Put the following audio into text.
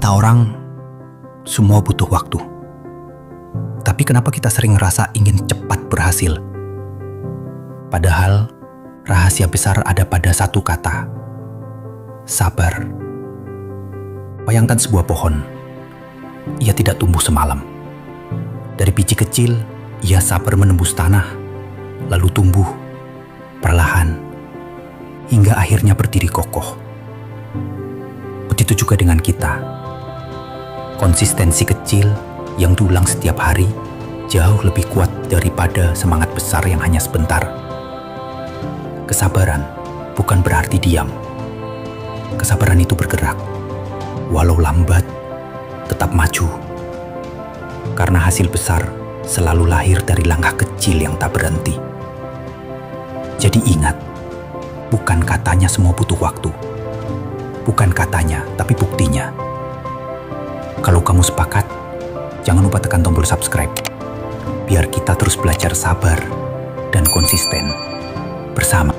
kata orang, semua butuh waktu. Tapi kenapa kita sering ngerasa ingin cepat berhasil? Padahal rahasia besar ada pada satu kata, sabar. Bayangkan sebuah pohon. Ia tidak tumbuh semalam. Dari biji kecil, ia sabar menembus tanah, lalu tumbuh, perlahan, hingga akhirnya berdiri kokoh. Begitu juga dengan kita. Konsistensi kecil yang diulang setiap hari jauh lebih kuat daripada semangat besar yang hanya sebentar. Kesabaran bukan berarti diam. Kesabaran itu bergerak, walau lambat, tetap maju. Karena hasil besar selalu lahir dari langkah kecil yang tak berhenti. Jadi ingat, bukan katanya semua butuh waktu. Bukan katanya, tapi buktinya. Kalau kamu sepakat, jangan lupa tekan tombol subscribe. Biar kita terus belajar sabar dan konsisten bersama.